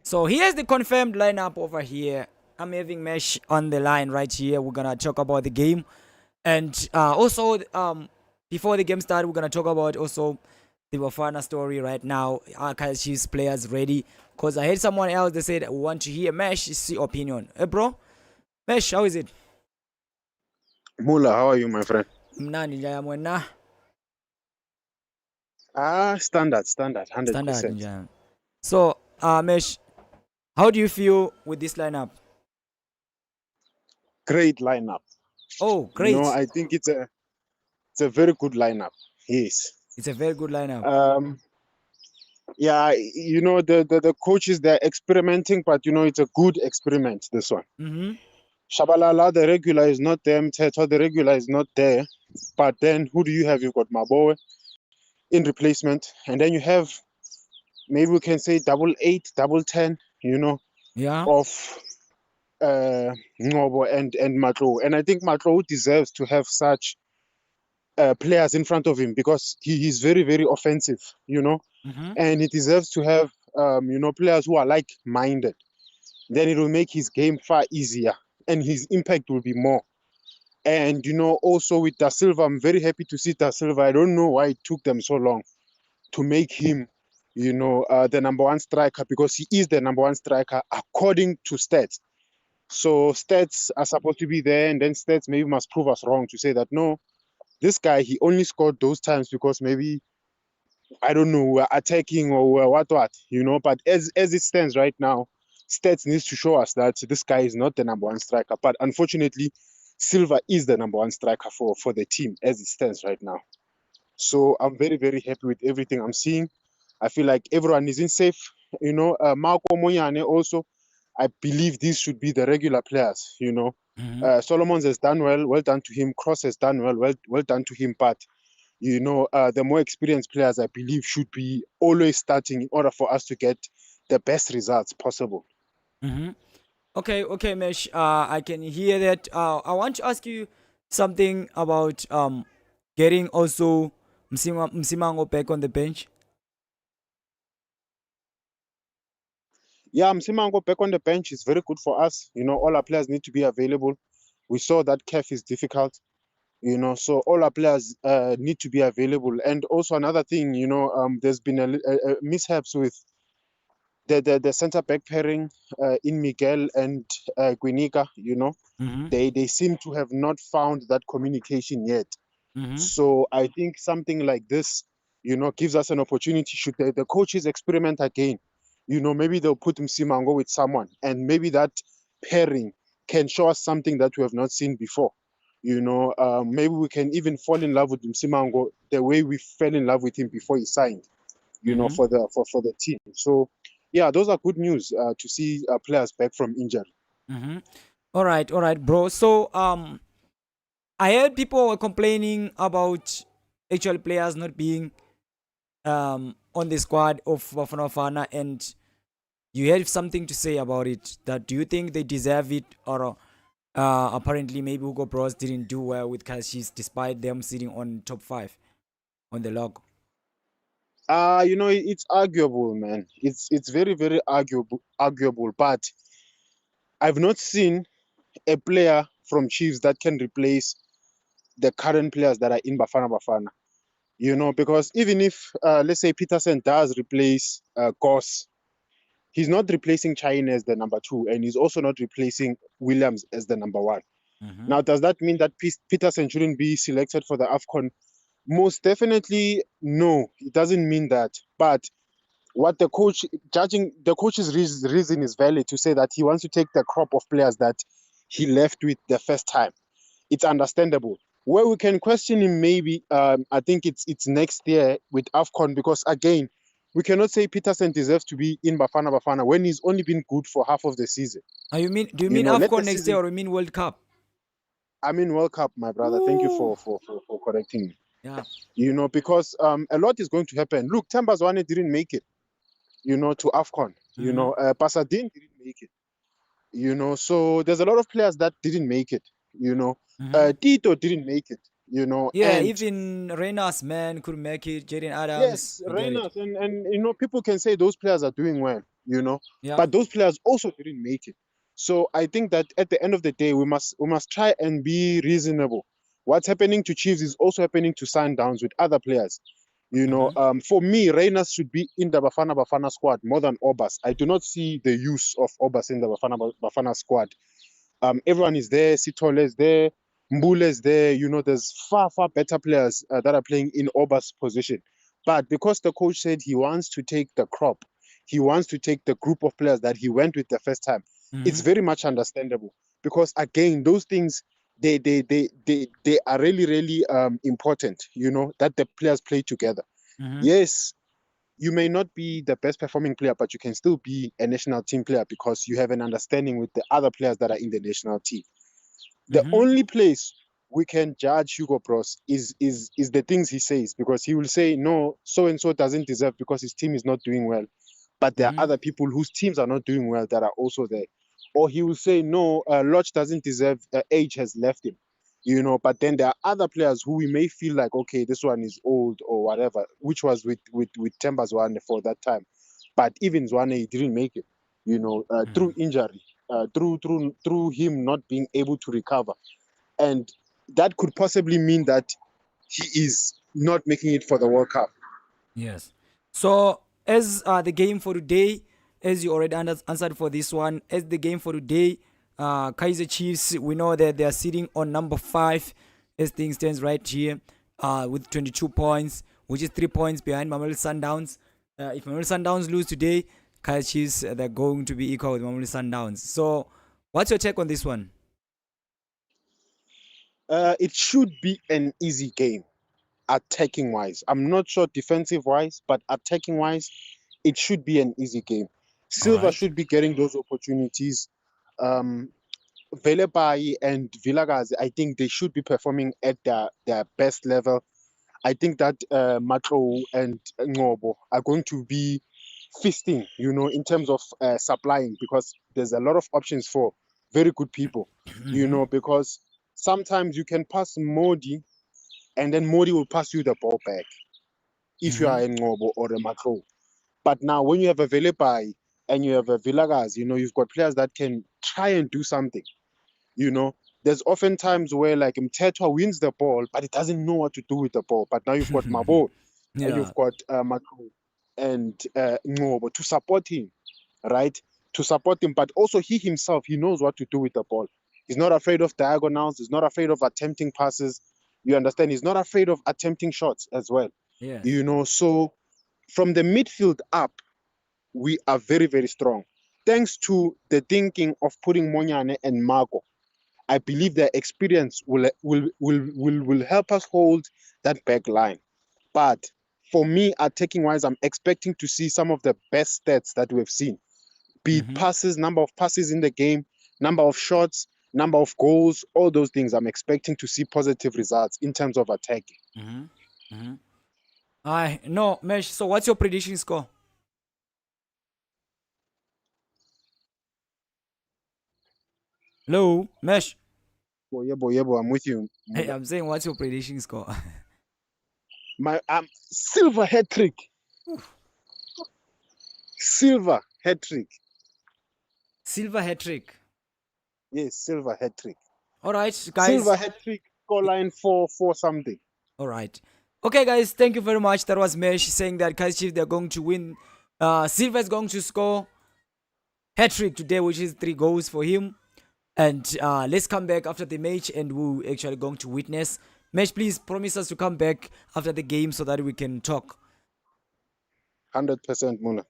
So here's the confirmed lineup over here. I'm having Mesh on the line right here. We're gonna talk about the game, and also before the game started, we're gonna talk about also the Bafana story right now. Are Kaizer Chiefs players ready? Cause I heard someone else they said we want to hear Mesh's opinion. Hey bro, Mesh, how is it? Mula, how are you, my friend? Mnandi njaya mwena. Standard, Standard 100%. njaya. So Mesh, how do you feel with this lineup? Great lineup. Oh, great! I think it's a very good lineup. Yes. It's a very good lineup. Um, yeah, the coaches they're experimenting, but it's a good experiment. This one. Mm-hmm. Shabalala, the regular is not there. Mteto, the regular is not there. But then who do you have? You've got Maboe in replacement, and then you have maybe we can say double eight, double 10. Yeah. Of Ngobo and Matlo. And I think Matlo deserves to have such players in front of him because he's very, very offensive, Mm-hmm. and he deserves to have, players who are like-minded. Then it will make his game far easier and his impact will be more. And, also with Da Silva, I'm very happy to see Da Silva. I don't know why it took them so long to make him, the number one striker because he is the number one striker according to stats. So stats are supposed to be there, and then stats maybe must prove us wrong to say that no, this guy he only scored those times because maybe I don't know we're attacking or we're what. But as it stands right now, stats needs to show us that this guy is not the number one striker. But unfortunately, Silva is the number one striker for the team as it stands right now. So I'm very very happy with everything I'm seeing. I feel like everyone is in safe. Marco Moyane also. I believe these should be the regular players. Mm-hmm. Solomons has done well done to him. Cross has done well done to him. But the more experienced players, I believe, should be always starting in order for us to get the best results possible. Mm-hmm. Okay, Mesh. I can hear that. I want to ask you something about getting also Msimango back on the bench. Yeah, Msimango back on the bench is very good for us. All our players need to be available. We saw that CAF is difficult. So all our players need to be available. And also another thing, there's been a mishaps with the center back pairing in Miguel and Guinica. Mm-hmm. They seem to have not found that communication yet. Mm-hmm. So I think something like this, gives us an opportunity. Should the coaches experiment again, maybe they'll put Msimango with someone, and maybe that pairing can show us something that we have not seen before. Maybe we can even fall in love with Msimango the way we fell in love with him before he signed. Mm-hmm. For the team. So yeah, those are good news to see players back from injury. Mm-hmm. All right, bro. So I heard people were complaining about actual players not being on the squad of Bafana, and you had something to say about it. That do you think they deserve it, or apparently maybe Hugo Bros didn't do well with Kaizer Chiefs despite them sitting on top 5 on the log? It's arguable, man. It's very very arguable. But I've not seen a player from Chiefs that can replace the current players that are in Bafana. Because even if let's say Peterson does replace Goss, he's not replacing China as the number 2, and he's also not replacing Williams as the number 1. Mm-hmm. Now, does that mean that Peterson shouldn't be selected for the AFCON? Most definitely, no. It doesn't mean that. But what the coach's reason is valid to say that he wants to take the crop of players that he left with the first time. It's understandable. Where we can question him, maybe, I think it's next year with AFCON, because again, we cannot say Peterson deserves to be in Bafana when he's only been good for half of the season. Do you mean Let the AFCON next year, season. or you mean World Cup? I mean World Cup, my brother. Thank you Ooh. for correcting me. Yeah. Because a lot is going to happen. Look, Tambazwane didn't make it, to AFCON. Mm-hmm. Pasadena didn't make it. So there's a lot of players that didn't make it. Mm-hmm. Tito didn't make it. Yeah, And even Renas man couldn't make it. Jaden Adams, yes, we get it. Reynolds and people can say those players are doing well. you know. Yeah. But those players also didn't make it. So I think that at the end of the day, we must try and be reasonable. What's happening to Chiefs is also happening to Sundowns with other players. Mm-hmm. For me, Reyners should be in the Bafana squad more than Obas. I do not see the use of Obas in the Bafana squad. Everyone is there. Sitole is there. Mbule is there. There's far better players that are playing in Obas' position. But because the coach said he wants to take the crop, he wants to take the group of players that he went with the first time. Mm-hmm. It's very much understandable because again, those things they are really important. That the players play together. Mm-hmm. Yes, you may not be the best performing player, but you can still be a national team player because you have an understanding with the other players that are in the national team. The Mm-hmm. only place we can judge Hugo Bros is the things he says, because he will say no, so and so doesn't deserve because his team is not doing well, but there are Mm-hmm. other people whose teams are not doing well that are also there. Or he will say no, Lodge doesn't deserve, age has left him, but then there are other players who we may feel like, okay, this one is old or whatever, which was with Temba Zwane for that time. But even Zwane, he didn't make it, through injury, through him not being able to recover. And that could possibly mean that he is not making it for the World Cup. Yes. So, as the game for today, as you already answered for this one, as the game for today, Kaizer Chiefs, we know that they are sitting on number 5 as things stands right here, with 22 points, which is 3 points behind Mamelodi Sundowns. If Mamelodi Sundowns lose today, Kaizer Chiefs, they're going to be equal with Mamelodi Sundowns. So, what's your take on this one? It should be an easy game, attacking wise. I'm not sure defensive wise, but attacking wise, it should be an easy game. All Silva right. should be getting those opportunities. Um, Velepai and Villagazi, I think they should be performing at their best level. I think that Matlo and Ngobo are going to be feasting, in terms of supplying, because there's a lot of options for very good people, Mm-hmm. because sometimes you can pass Modi and then Modi will pass you the ball back if you Mm-hmm. are a Ngobo or a Matlo. But now when you have a Velepai and you have a Villagaz, you've got players that can try and do something. You know, there's often times where like Mtetwa wins the ball, but it doesn't know what to do with the ball. But now you've got Mabo and Yeah. you've got Makro and Ngobo to support him, right? To support him, but also he himself, he knows what to do with the ball. He's not afraid of diagonals. He's not afraid of attempting passes. You understand? He's not afraid of attempting shots as well. Yes. So from the midfield up, we are very strong. Thanks to the thinking of putting Monyane and Marco, I believe their experience will help us hold that back line. But for me, attacking wise, I'm expecting to see some of the best stats that we've seen. Be it Mm-hmm. passes, number of passes in the game, number of shots, number of goals, all those things. I'm expecting to see positive results in terms of attacking. Mm-hmm. Mm-hmm. I no, Mesh. So, what's your prediction score? Hello, Mesh. Yebo, I'm with you, Hey, Mula. I'm saying, what's your prediction score? My silver hat trick, silver hat trick. Silver hat trick. Yes, silver hat trick. All right, Silver guys. hat trick. Score line for something. All right. Okay, guys. Thank you very much. That was Mesh saying that Kaizer Chiefs, they're going to win. Silver is going to score hat trick today, which is 3 goals for him. And let's come back after the match, and we're actually going to witness. Mesh, please promise us to come back after the game so that we can talk. 100% Muna.